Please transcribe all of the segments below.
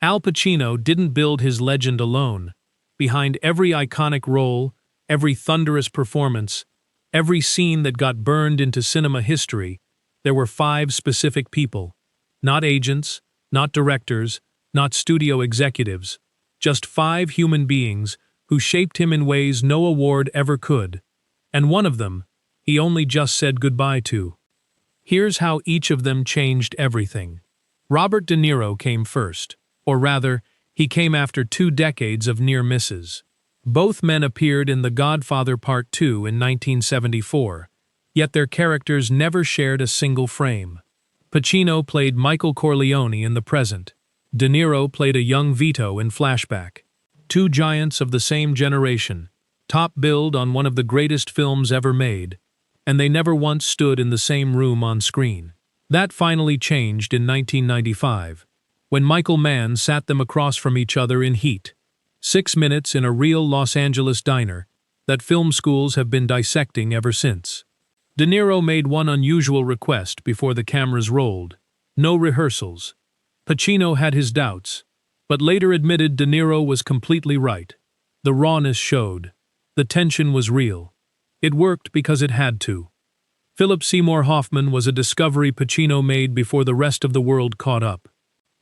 Al Pacino didn't build his legend alone. Behind every iconic role, every thunderous performance, every scene that got burned into cinema history, there were 5 specific people. Not agents, not directors, not studio executives, just 5 human beings who shaped him in ways no award ever could. And one of them, he only just said goodbye to. Here's how each of them changed everything. Robert De Niro came first, or rather, he came after 2 decades of near misses. Both men appeared in The Godfather Part 2 in 1974, yet their characters never shared a single frame. Pacino played Michael Corleone in the present. De Niro played a young Vito in flashback. 2 giants of the same generation, top billed on one of the greatest films ever made, and they never once stood in the same room on screen. That finally changed in 1995, when Michael Mann sat them across from each other in Heat. 6 minutes in a real Los Angeles diner that film schools have been dissecting ever since. De Niro made one unusual request before the cameras rolled: no rehearsals. Pacino had his doubts, but later admitted De Niro was completely right. The rawness showed. The tension was real. It worked because it had to. Philip Seymour Hoffman was a discovery Pacino made before the rest of the world caught up.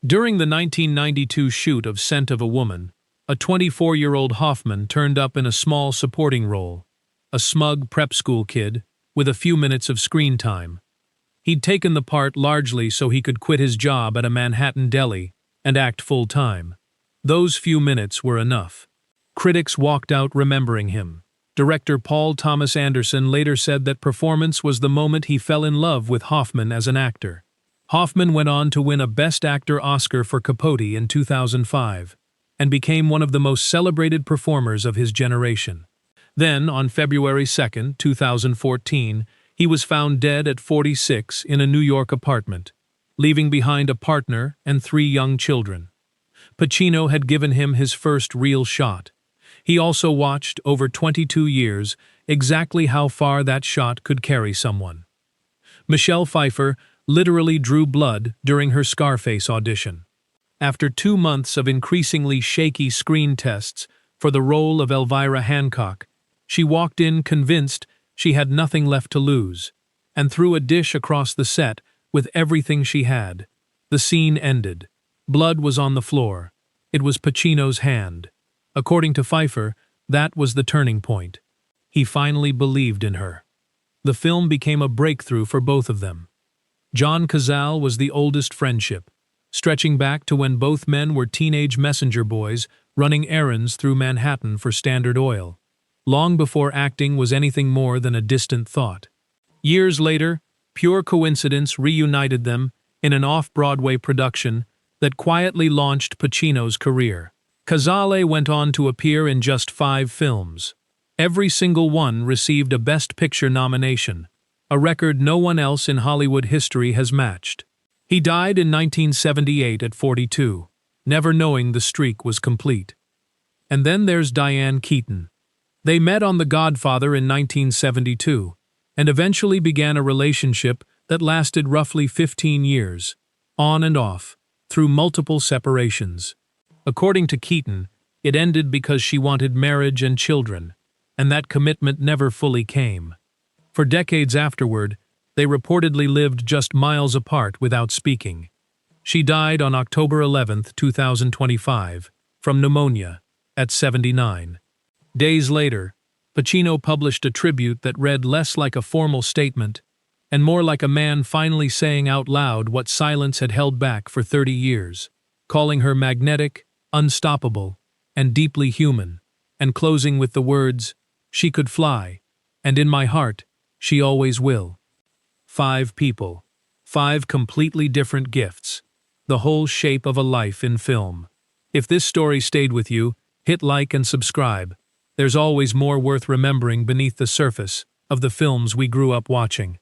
During the 1992 shoot of Scent of a Woman, a 24-year-old Hoffman turned up in a small supporting role, a smug prep school kid with a few minutes of screen time. He'd taken the part largely so he could quit his job at a Manhattan deli and act full-time. Those few minutes were enough. Critics walked out remembering him. Director Paul Thomas Anderson later said that performance was the moment he fell in love with Hoffman as an actor. Hoffman went on to win a Best Actor Oscar for Capote in 2005, and became one of the most celebrated performers of his generation. Then, on February 2, 2014, he was found dead at 46 in a New York apartment, leaving behind a partner and 3 young children. Pacino had given him his first real shot. He also watched, over 22 years, exactly how far that shot could carry someone. Michelle Pfeiffer literally drew blood during her Scarface audition. After 2 months of increasingly shaky screen tests for the role of Elvira Hancock, she walked in convinced she had nothing left to lose, and threw a dish across the set with everything she had. The scene ended. Blood was on the floor. It was Pacino's hand. According to Pfeiffer, that was the turning point. He finally believed in her. The film became a breakthrough for both of them. John Cazale was the oldest friendship, stretching back to when both men were teenage messenger boys running errands through Manhattan for Standard Oil, long before acting was anything more than a distant thought. Years later, pure coincidence reunited them in an off-Broadway production that quietly launched Pacino's career. Cazale went on to appear in just 5 films. Every single one received a Best Picture nomination, a record no one else in Hollywood history has matched. He died in 1978 at 42, never knowing the streak was complete. And then there's Diane Keaton. They met on The Godfather in 1972, and eventually began a relationship that lasted roughly 15 years, on and off, through multiple separations. According to Keaton, it ended because she wanted marriage and children, and that commitment never fully came. For decades afterward, they reportedly lived just miles apart without speaking. She died on October 11, 2025, from pneumonia, at 79. Days later, Pacino published a tribute that read less like a formal statement and more like a man finally saying out loud what silence had held back for 30 years, calling her magnetic, unstoppable, and deeply human, and closing with the words, "She could fly, and in my heart, she always will." 5 people, 5 completely different gifts, the whole shape of a life in film. If this story stayed with you, hit like and subscribe. There's always more worth remembering beneath the surface of the films we grew up watching.